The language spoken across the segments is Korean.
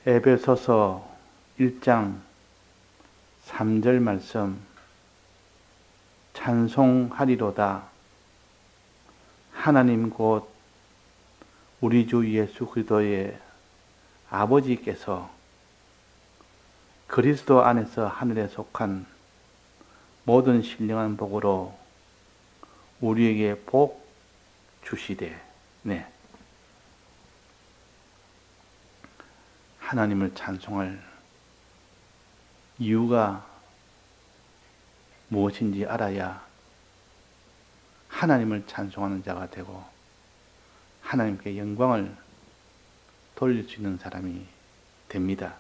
에베소서 1장 3절 말씀, 찬송하리로다. 하나님 곧 우리 주 예수 그리스도의 아버지께서 그리스도 안에서 하늘에 속한 모든 신령한 복으로 우리에게 복 주시되, 하나님을 찬송할 이유가 무엇인지 알아야 하나님을 찬송하는 자가 되고 하나님께 영광을 돌릴 수 있는 사람이 됩니다.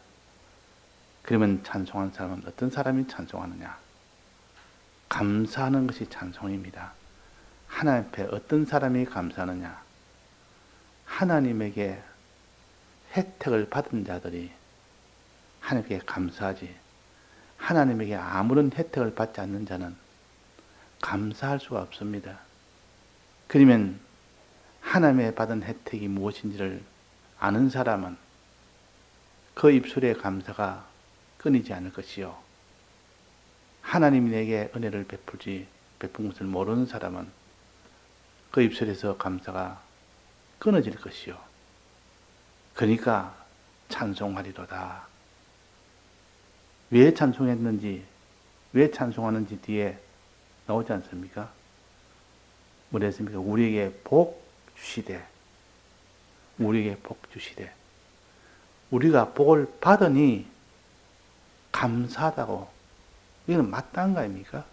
그러면 찬송하는 사람은 어떤 사람이 찬송하느냐? 감사하는 것이 찬송입니다. 하나님 앞에 어떤 사람이 감사하느냐? 하나님에게 혜택을 받은 자들이 하나님께 감사하지, 하나님에게 아무런 혜택을 받지 않는 자는 감사할 수가 없습니다. 그러면 하나님의 받은 혜택이 무엇인지를 아는 사람은 그 입술의 감사가 끊이지 않을 것이요, 하나님이 내게 은혜를 베푼 것을 모르는 사람은 그 입술에서 감사가 끊어질 것이요, 그러니까 찬송하리로다. 왜 찬송했는지, 왜 찬송하는지 뒤에 나오지 않습니까? 뭐라 했습니까? 우리에게 복 주시되, 우리에게 복 주시되. 우리가 복을 받으니 감사하다고. 이건 마땅한 거 아닙니까?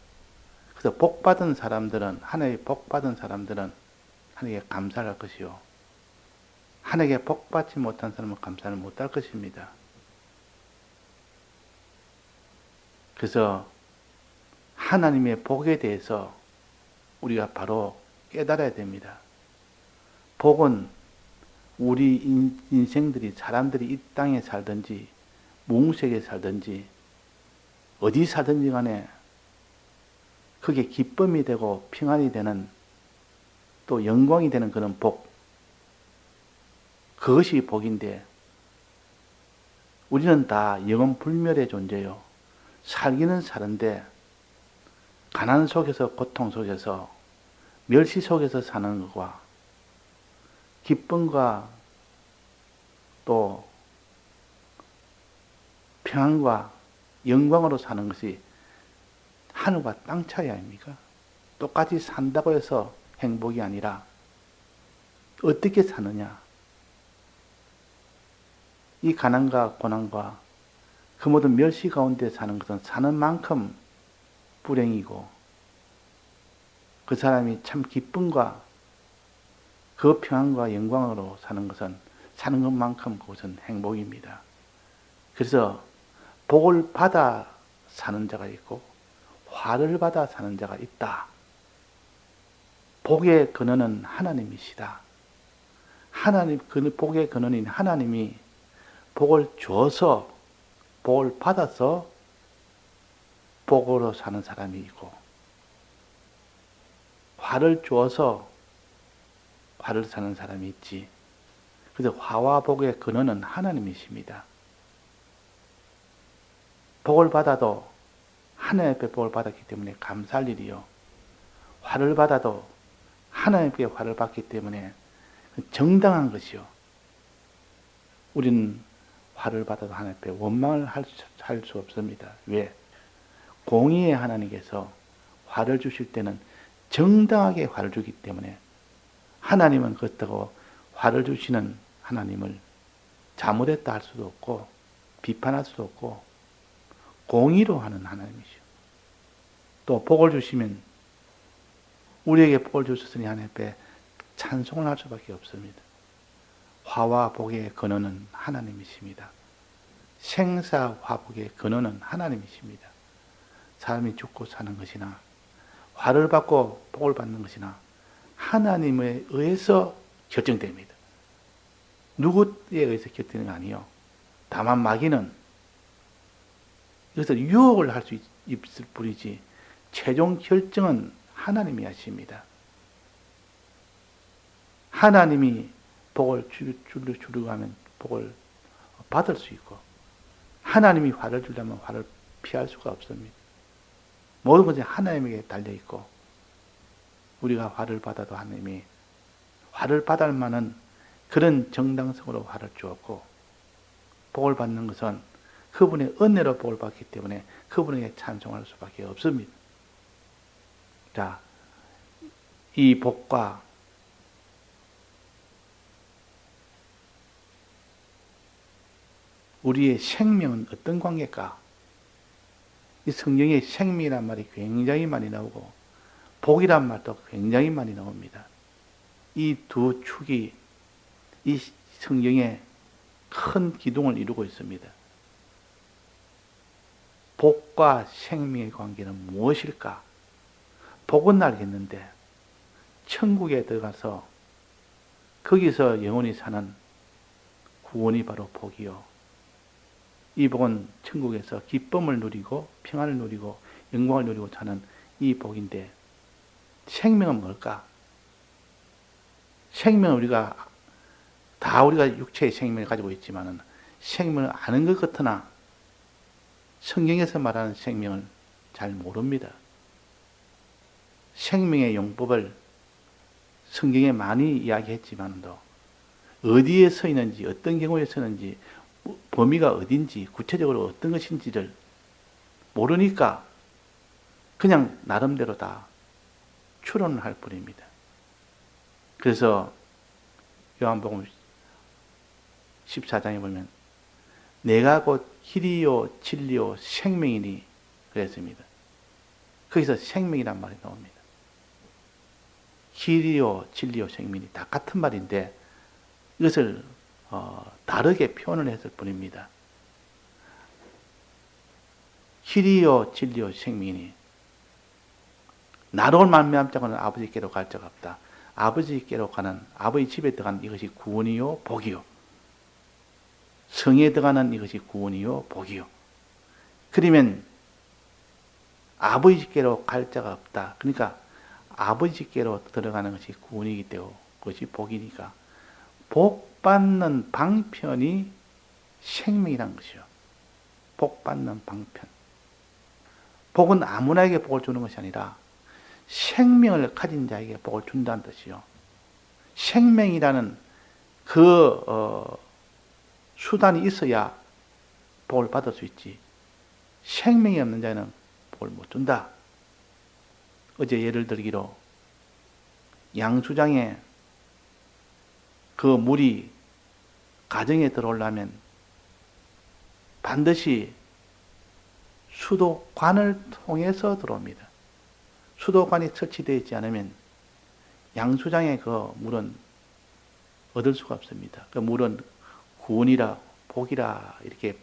그래서 복 받은 사람들은, 하나님의 복 받은 사람들은 하나님께 감사할 것이요, 하나님께 복 받지 못한 사람은 감사를 못할 것입니다. 그래서 하나님의 복에 대해서 우리가 바로 깨달아야 됩니다. 복은 우리 인생들이, 사람들이 이 땅에 살든지 무궁색에 살든지 어디 살든지 간에 그게 기쁨이 되고 평안이 되는, 또 영광이 되는 그런 복, 그것이 복인데, 우리는 다 영원 불멸의 존재요. 살기는 사는데 가난 속에서, 고통 속에서, 멸시 속에서 사는 것과 기쁨과 또 평안과 영광으로 사는 것이 하늘과 땅 차이 아닙니까? 똑같이 산다고 해서 행복이 아니라 어떻게 사느냐? 이 가난과 고난과 그 모든 멸시 가운데 사는 것은 사는 만큼 불행이고, 그 사람이 참 기쁨과 그 평안과 영광으로 사는 것은 사는 것만큼 그것은 행복입니다. 그래서 복을 받아 사는 자가 있고 화를 받아 사는 자가 있다. 복의 근원은 하나님이시다. 하나님, 그 복의 근원인 하나님이 복을 줘서, 복을 받아서 복으로 사는 사람이 있고, 화를 주어서 화를 사는 사람이 있지. 그래서 화와 복의 근원은 하나님이십니다. 복을 받아도 하나님께 복을 받았기 때문에 감사할 일이요, 화를 받아도 하나님께 화를 받기 때문에 정당한 것이요, 우리는 화를 받아도 하나님께 원망을 할 수 없습니다. 왜? 공의의 하나님께서 화를 주실 때는 정당하게 화를 주기 때문에, 하나님은 그렇다고 화를 주시는 하나님을 잘못했다 할 수도 없고 비판할 수도 없고 공의로 하는 하나님이시오. 또 복을 주시면, 우리에게 복을 주셨으니 하나님께 찬송을 할 수밖에 없습니다. 화와 복의 근원은 하나님이십니다. 생사화복의 근원은 하나님이십니다. 사람이 죽고 사는 것이나 화를 받고 복을 받는 것이나 하나님에 의해서 결정됩니다. 누구에 의해서 결정되는 게 아니요, 다만 마귀는 여기서 유혹을 할 수 있을 뿐이지 최종 결정은 하나님이 하십니다. 하나님이 복을 주려고 하면 복을 받을 수 있고, 하나님이 화를 주려면 화를 피할 수가 없습니다. 모든 것이 하나님에게 달려있고, 우리가 화를 받아도 하나님이 화를 받을 만한 그런 정당성으로 화를 주었고, 복을 받는 것은 그분의 은혜로 복을 받기 때문에 그분에게 찬송할 수밖에 없습니다. 자, 이 복과 우리의 생명은 어떤 관계일까? 이 성경에 생명이란 말이 굉장히 많이 나오고 복이란 말도 굉장히 많이 나옵니다. 이 두 축이 이 성경에 큰 기둥을 이루고 있습니다. 복과 생명의 관계는 무엇일까? 복은 알겠는데 천국에 들어가서 거기서 영원히 사는 구원이 바로 복이요. 이 복은 천국에서 기쁨을 누리고 평안을 누리고 영광을 누리고 사는 이 복인데, 생명은 뭘까? 생명은 우리가 육체의 생명을 가지고 있지만은 생명을 아는 것 같으나 성경에서 말하는 생명을 잘 모릅니다. 생명의 용법을 성경에 많이 이야기했지만도 어디에 서 있는지, 어떤 경우에 서는지, 범위가 어딘지, 구체적으로 어떤 것인지를 모르니까 그냥 나름대로 다 추론을 할 뿐입니다. 그래서 요한복음 14장에 보면 내가 곧 길이요 진리요 생명이니 그랬습니다. 거기서 생명이란 말이 나옵니다. 길이요 진리요 생명이 다 같은 말인데 이것을 다르게 표현을 했을 뿐입니다. 길이요 진리요 생명이니 나로 말미암지 않고는 아버지께로 갈 자가 없다. 아버지께로 가는, 아버지 집에 들어가는 이것이 구원이요 복이요. 성에 들어가는 이것이 구원이요 복이요. 그러면 아버지께로 갈 자가 없다. 그러니까 아버지께로 들어가는 것이 구원이기 때문에 그것이 복이니까 복 받는 방편이 생명이란 것이요. 복 받는 방편. 복은 아무나에게 복을 주는 것이 아니라 생명을 가진 자에게 복을 준다는 뜻이요. 생명이라는 수단이 있어야 복을 받을 수 있지. 생명이 없는 자는 복을 못 준다. 어제 예를 들기로 양수장에 그 물이 가정에 들어오려면 반드시 수도관을 통해서 들어옵니다. 수도관이 설치되어 있지 않으면 양수장의 그 물은 얻을 수가 없습니다. 그 물은 구원이라 복이라 이렇게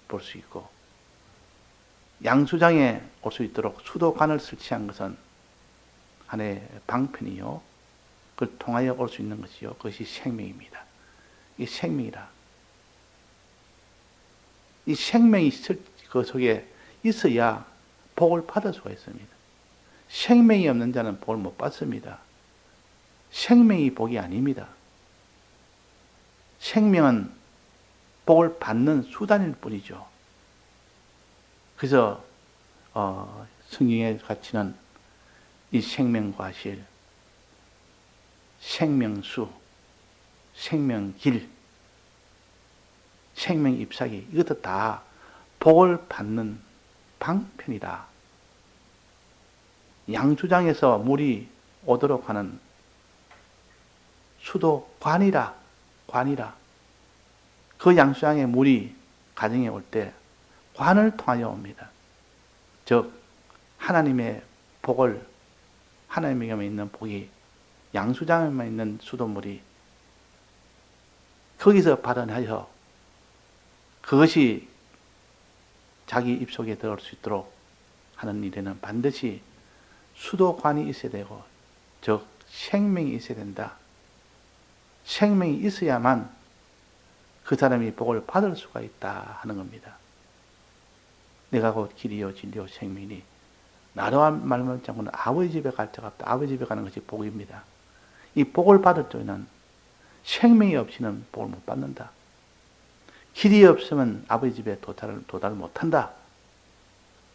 볼 수 있고, 양수장에 올 수 있도록 수도관을 설치한 것은 하나의 방편이요. 그걸 통하여 올 수 있는 것이요. 그것이 생명입니다. 이 생명이라. 이 생명이 그 속에 있어야 복을 받을 수가 있습니다. 생명이 없는 자는 복을 못 받습니다. 생명이 복이 아닙니다. 생명은 복을 받는 수단일 뿐이죠. 그래서 성경의 가치는 이 생명과실, 생명수, 생명길, 생명잎사귀 이것도 다 복을 받는 방편이다. 양수장에서 물이 오도록 하는 수도관이라, 관이라. 그 양수장에 물이 가정에 올 때 관을 통하여 옵니다. 즉 하나님의 복을, 하나님에게만 있는 복이 양수장에만 있는 수돗물이 거기서 발현하여 그것이 자기 입속에 들어올 수 있도록 하는 일에는 반드시 수도관이 있어야 되고, 즉 생명이 있어야 된다. 생명이 있어야만 그 사람이 복을 받을 수가 있다 하는 겁니다. 내가 곧 길이요 진리요 생명이니 나로 말미암지 않고는 아버지 집에 갈 자가 없다. 아버지 집에 가는 것이 복입니다. 이 복을 받을 때는 생명이 없이는 복을 못 받는다. 길이 없으면 아버지 집에 도달 못한다.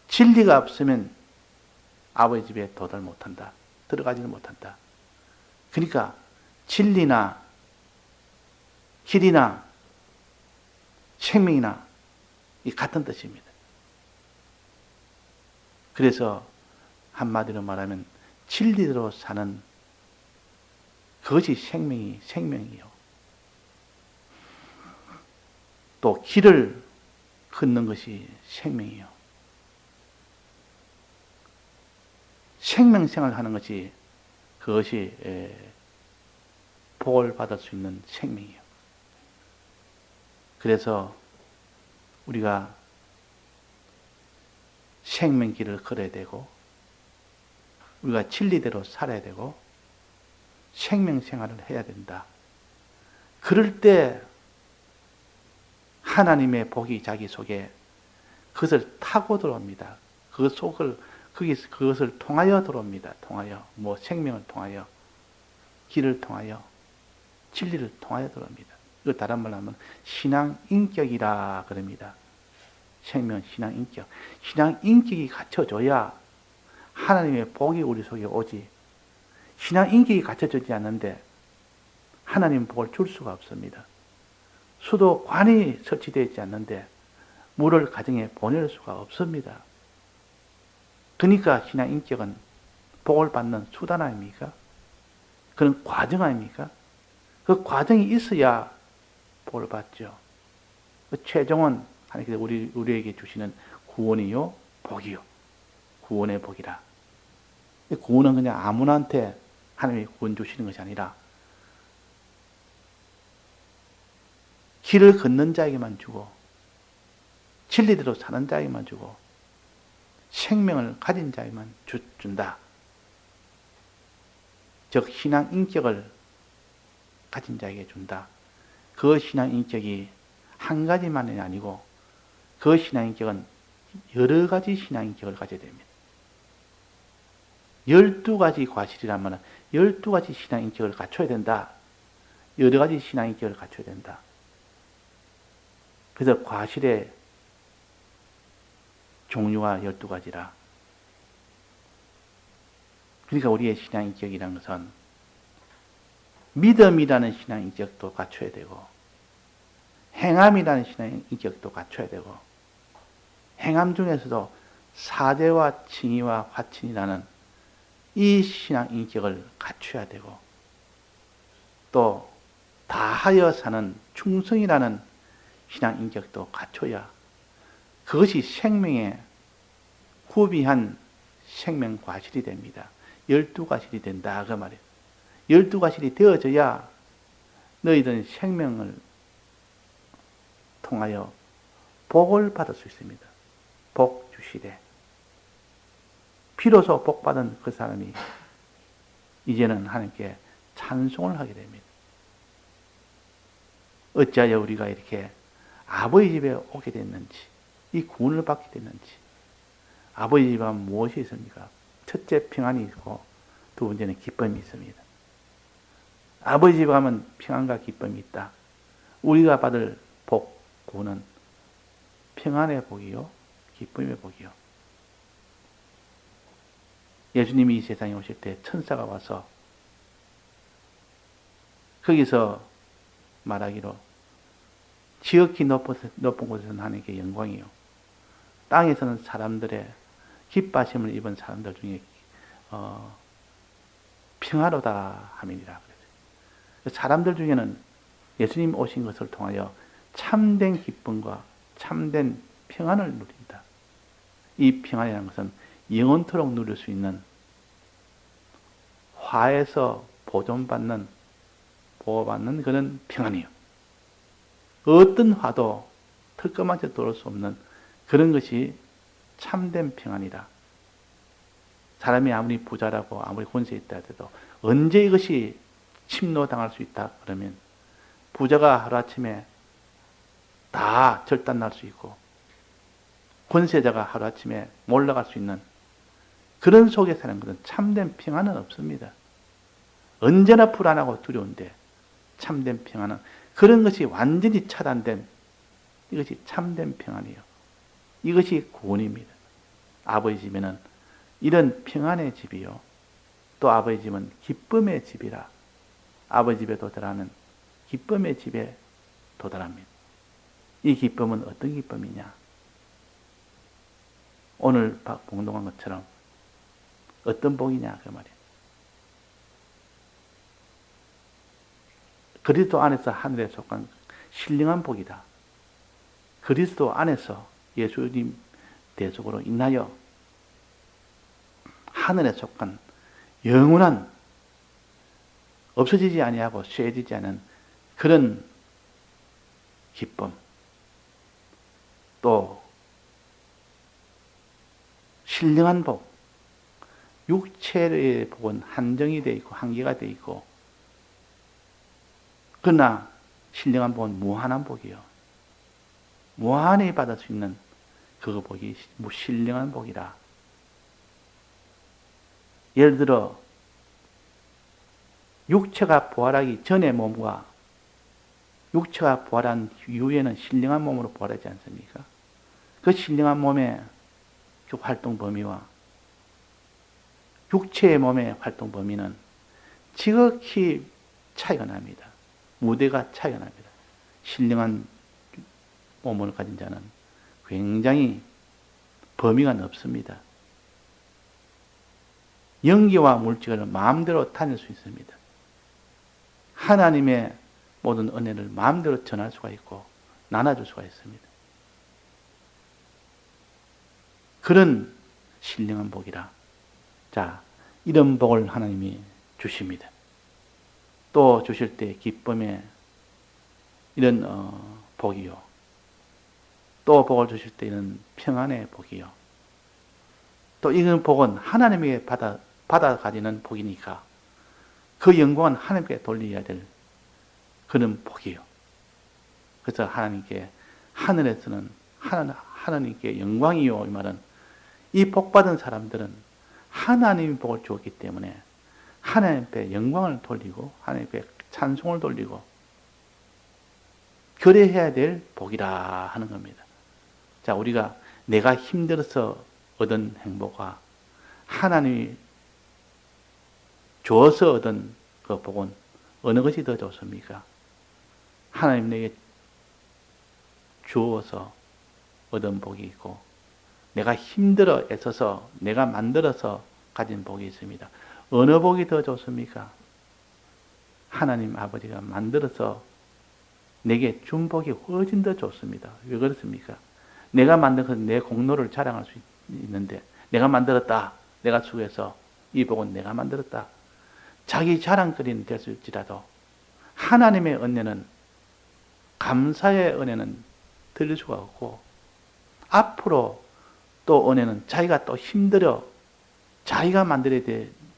진리가 없으면 아버지 집에 도달 못한다. 들어가지는 못한다. 그러니까 진리나 길이나 생명이나 이 같은 뜻입니다. 그래서 한마디로 말하면 진리대로 사는 그것이 생명이요. 또 길을 걷는 것이 생명이요. 생명생활을 하는 것이 그것이 복을 받을 수 있는 생명이요. 그래서 우리가 생명길을 걸어야 되고 우리가 진리대로 살아야 되고 생명생활을 해야 된다. 그럴 때 하나님의 복이 자기 속에 그것을 타고 들어옵니다. 그것을 통하여 들어옵니다. 통하여 생명을 통하여 길을 통하여 진리를 통하여 들어옵니다. 이거 다른 말로 하면 신앙인격이라 그럽니다. 생명 신앙인격. 신앙인격이 갖춰져야 하나님의 복이 우리 속에 오지. 신앙인격이 갖춰지지 않는데 하나님 복을 줄 수가 없습니다. 수도관이 설치되어 있지 않는데 물을 가정에 보낼 수가 없습니다. 그러니까 신앙인격은 복을 받는 수단 아닙니까? 그런 과정 아닙니까? 그 과정이 있어야 복을 받죠. 최종은 하나님께서 우리에게 주시는 구원이요, 복이요. 구원의 복이라. 구원은 그냥 아무나한테 하나님이 구원 주시는 것이 아니라 길을 걷는 자에게만 주고 진리대로 사는 자에게만 주고 생명을 가진 자에게만 준다. 즉 신앙인격을 가진 자에게 준다. 그 신앙인격이 한 가지만이 아니고 그 신앙인격은 여러 가지 신앙인격을 가져야 됩니다. 12가지 과실이라면 12가지 신앙인격을 갖춰야 된다. 여러 가지 신앙인격을 갖춰야 된다. 그래서 과실의 종류가 12가지라. 그러니까 우리의 신앙인격이라는 것은 믿음이라는 신앙인격도 갖춰야 되고 행함이라는 신앙인격도 갖춰야 되고 행함 중에서도 사대와 칭의와 화친이라는 이 신앙인격을 갖춰야 되고 또 다하여 사는 충성이라는 신앙인격도 갖춰야 그것이 생명에 후비한 생명과실이 됩니다. 12과실이 된다 그 말이에요. 12과실이 되어져야 너희들은 생명을 통하여 복을 받을 수 있습니다. 복 주시되 비로소 복받은 그 사람이 이제는 하나님께 찬송을 하게 됩니다. 어찌하여 우리가 이렇게 아버지 집에 오게 됐는지 이 구원을 받게 됐는지 아버지 집에 무엇이 있습니까? 첫째 평안이 있고 두 번째는 기쁨이 있습니다. 아버지 집에 가면 평안과 기쁨이 있다. 우리가 받을 복, 구원은 평안의 복이요 기쁨의 복이요. 예수님이 이 세상에 오실 때 천사가 와서 거기서 말하기로 지극히 높은 곳에서는 하나님께 영광이요 땅에서는 사람들의 기뻐하심을 입은 사람들 중에 평화로다 함이니라. 사람들 중에는 예수님 오신 것을 통하여 참된 기쁨과 참된 평안을 누린다. 이 평안이라는 것은 영원토록 누릴 수 있는 화에서 보존받는 보호받는 그런 평안이요. 어떤 화도 털끝만치 돌을 수 없는 그런 것이 참된 평안이다. 사람이 아무리 부자라고 아무리 권세 있다 해도 언제 이것이 침노당할 수 있다 그러면 부자가 하루아침에 다 절단날 수 있고 권세자가 하루아침에 몰락할 수 있는 그런 속에 사는 것은 참된 평안은 없습니다. 언제나 불안하고 두려운데 참된 평안은 그런 것이 완전히 차단된 이것이 참된 평안이요. 이것이 구원입니다. 아버지 집에는 이런 평안의 집이요. 또 아버지 집은 기쁨의 집이라. 아버지 집에 도달하는 기쁨의 집에 도달합니다. 이 기쁨은 어떤 기쁨이냐? 오늘 봉독한 것처럼 어떤 복이냐 그 말이에요. 그리스도 안에서 하늘에 속한 신령한 복이다. 그리스도 안에서 예수님 대속으로 인하여 하늘에 속한 영원한 없어지지 아니하고 쇠해지지 않은 그런 기쁨, 또 신령한 복, 육체의 복은 한정이 되어 있고 한계가 되어 있고, 그러나 신령한 복은 무한한 복이요. 무한히 받을 수 있는 그 복이 신령한 복이라. 예를 들어 육체가 부활하기 전의 몸과 육체가 부활한 이후에는 신령한 몸으로 부활하지 않습니까? 그 신령한 몸의 그 활동 범위와 육체의 몸의 활동 범위는 지극히 차이가 납니다. 무대가 차이가 납니다. 신령한 몸을 가진 자는 굉장히 범위가 넓습니다. 영기와 물질을 마음대로 다닐 수 있습니다. 하나님의 모든 은혜를 마음대로 전할 수가 있고 나눠줄 수가 있습니다. 그런 신령한 복이라. 자, 이런 복을 하나님이 주십니다. 또 주실 때 기쁨의 이런 복이요. 또 복을 주실 때 이런 평안의 복이요. 또 이런 복은 하나님에게 받아 가지는 복이니까 그 영광은 하나님께 돌려야 될 그런 복이요. 그래서 하나님께 하늘에서는 하나님께 영광이요. 이 말은 이 복받은 사람들은 하나님의 복을 주었기 때문에 하나님께 영광을 돌리고 하나님께 찬송을 돌리고 그래야 될 복이라 하는 겁니다. 자, 우리가 내가 힘들어서 얻은 행복과 하나님이 주어서 얻은 그 복은 어느 것이 더 좋습니까? 하나님 내게 주어서 얻은 복이 있고 내가 힘들어 애써서 내가 만들어서 가진 복이 있습니다. 어느 복이 더 좋습니까? 하나님 아버지가 만들어서 내게 준 복이 훨씬 더 좋습니다. 왜 그렇습니까? 내가 만든 것은 내 공로를 자랑할 수 있는데 내가 만들었다. 내가 수고해서 이 복은 내가 만들었다. 자기 자랑거리는 됐을지라도 하나님의 은혜는 감사의 은혜는 들릴 수가 없고 앞으로 또 은혜는 자기가 또 힘들어 자기가 만들어야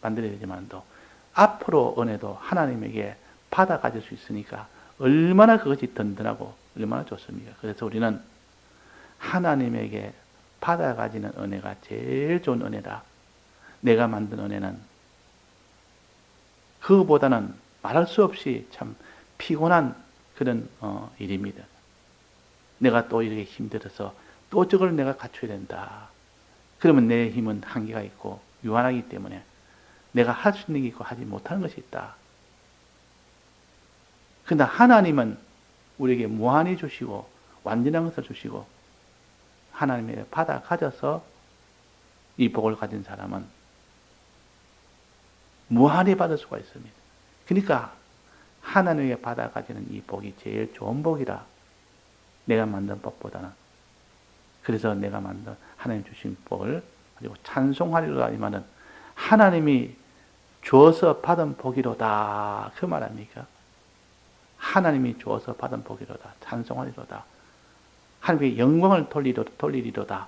되지만도 앞으로 은혜도 하나님에게 받아 가질 수 있으니까 얼마나 그것이 든든하고 얼마나 좋습니까? 그래서 우리는 하나님에게 받아 가지는 은혜가 제일 좋은 은혜다. 내가 만든 은혜는 그거보다는 말할 수 없이 참 피곤한 그런 일입니다. 내가 또 이렇게 힘들어서 또 저걸 내가 갖춰야 된다. 그러면 내 힘은 한계가 있고 유한하기 때문에 내가 할 수 있는 게 있고 하지 못하는 것이 있다. 그러나 하나님은 우리에게 무한히 주시고 완전한 것을 주시고 하나님의 받아 가져서 이 복을 가진 사람은 무한히 받을 수가 있습니다. 그러니까 하나님에게 받아 가지는 이 복이 제일 좋은 복이라. 내가 만든 복보다는. 그래서 내가 만든 하나님 주신 복을 가지고 찬송하리로다. 이 말은 하나님이 주어서 받은 복이로다. 그 말 아닙니까? 하나님이 주어서 받은 복이로다. 찬송하리로다. 하나님께 영광을 돌리리로다.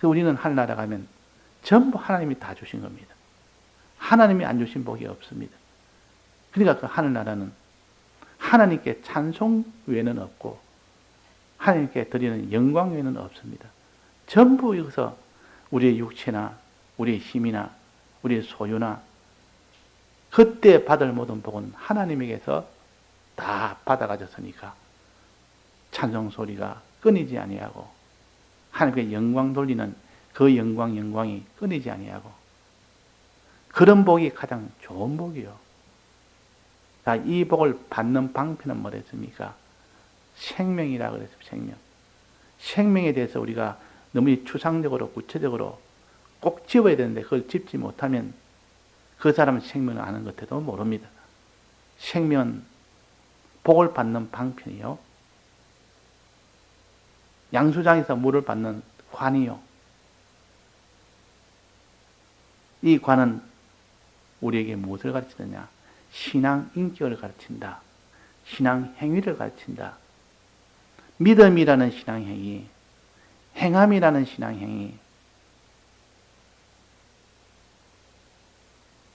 우리는 하늘나라 가면 전부 하나님이 다 주신 겁니다. 하나님이 안 주신 복이 없습니다. 그러니까 그 하늘나라는 하나님께 찬송 외에는 없고 하나님께 드리는 영광 외에는 없습니다. 전부 여기서 우리의 육체나 우리의 힘이나 우리의 소유나 그때 받을 모든 복은 하나님에게서 다 받아가졌으니까 찬송 소리가 끊이지 아니하고 하나님께 영광 돌리는 그 영광이 끊이지 아니하고 그런 복이 가장 좋은 복이요. 자, 이 복을 받는 방편은 뭐랬습니까? 생명이라 그랬습니다. 생명. 생명에 대해서 우리가 너무 추상적으로 구체적으로 꼭 집어야 되는데 그걸 집지 못하면 그 사람은 생명을 아는 것 같아도 모릅니다. 생명은 복을 받는 방편이요. 양수장에서 물을 받는 관이요. 이 관은 우리에게 무엇을 가르치느냐? 신앙 인격을 가르친다. 신앙 행위를 가르친다. 믿음이라는 신앙 행위, 행함이라는 신앙 행위,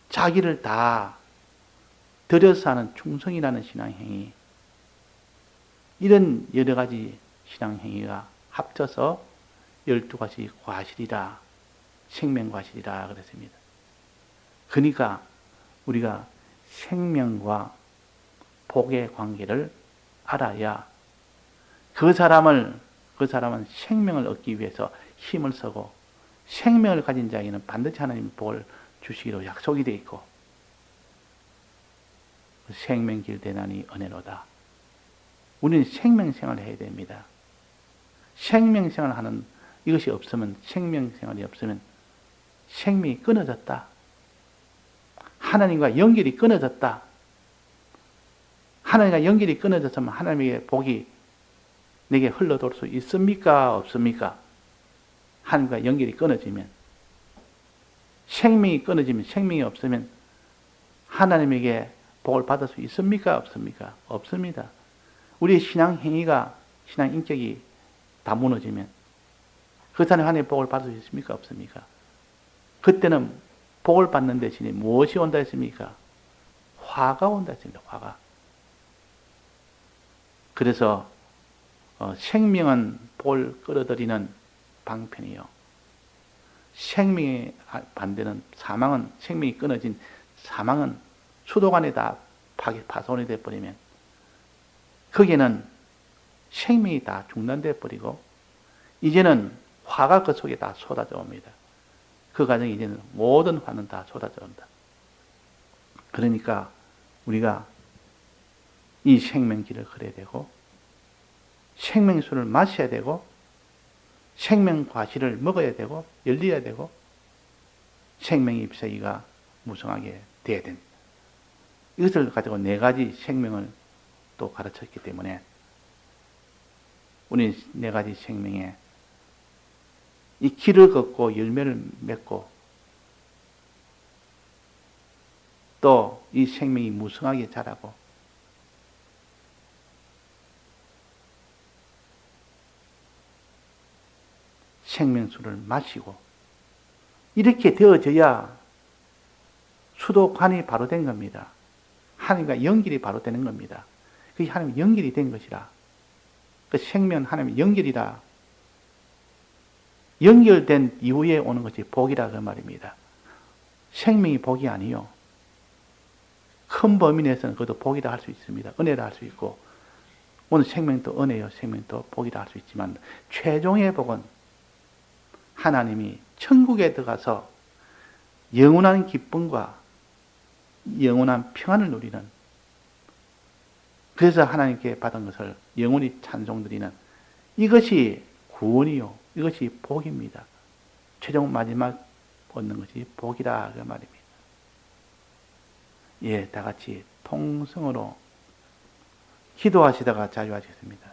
자기를 다 들여서 하는 충성이라는 신앙 행위, 이런 여러 가지 신앙 행위가 합쳐서 12가지 과실이라, 생명과실이라 그랬습니다. 그러니까 우리가 생명과 복의 관계를 알아야 그 사람은 생명을 얻기 위해서 힘을 쓰고 생명을 가진 자에게는 반드시 하나님의 복을 주시기로 약속이 되어 있고 생명길 대난이 은혜로다. 우리는 생명생활을 해야 됩니다. 생명생활을 하는 이것이 없으면 생명생활이 없으면 생명이 끊어졌다. 하나님과 연결이 끊어졌다. 하나님과 연결이 끊어졌으면 하나님의 복이 내게 흘러돌 수 있습니까? 없습니까? 하나님과 연결이 끊어지면 생명이 끊어지면 생명이 없으면 하나님에게 복을 받을 수 있습니까? 없습니까? 없습니다. 우리의 신앙 행위가 신앙 인격이 다 무너지면 그 사람이 하나님의 복을 받을 수 있습니까? 없습니까? 그때는 복을 받는 대신에 무엇이 온다 했습니까? 화가 온다 했습니다. 화가. 그래서 생명은 복을 끌어들이는 방편이요. 생명의 반대는 사망은, 생명이 끊어진 사망은 수도관에 다 파손이 되어버리면 거기에는 생명이 다 중단되어 버리고 이제는 화가 그 속에 다 쏟아져 옵니다. 그 과정에 이제는 모든 화는 다 쏟아져 온다. 그러니까 우리가 이 생명길을 걸어야 되고 생명수를 마셔야 되고 생명과실을 먹어야 되고 열려야 되고 생명의 잎사귀가 무성하게 되어야 된다. 이것을 가지고 4가지 생명을 또 가르쳤기 때문에 우리는 4가지 생명에 이 길을 걷고 열매를 맺고 또 이 생명이 무성하게 자라고 생명수를 마시고 이렇게 되어져야 수도관이 바로 된 겁니다. 하나님과 연결이 바로 되는 겁니다. 그게 하나님 연결이 된 것이라. 그 생명 하나님 연결이라. 연결된 이후에 오는 것이 복이라 그 말입니다. 생명이 복이 아니요. 큰 범위 내에서는 그것도 복이라 할 수 있습니다. 은혜라 할 수 있고 오늘 생명도 은혜요. 생명도 복이라 할 수 있지만 최종의 복은 하나님이 천국에 들어가서 영원한 기쁨과 영원한 평안을 누리는 그래서 하나님께 받은 것을 영원히 찬송드리는 이것이 구원이요. 이것이 복입니다. 최종 마지막 얻는 것이 복이라 그 말입니다. 예, 다 같이 통성으로 기도하시다가 자유하시겠습니다.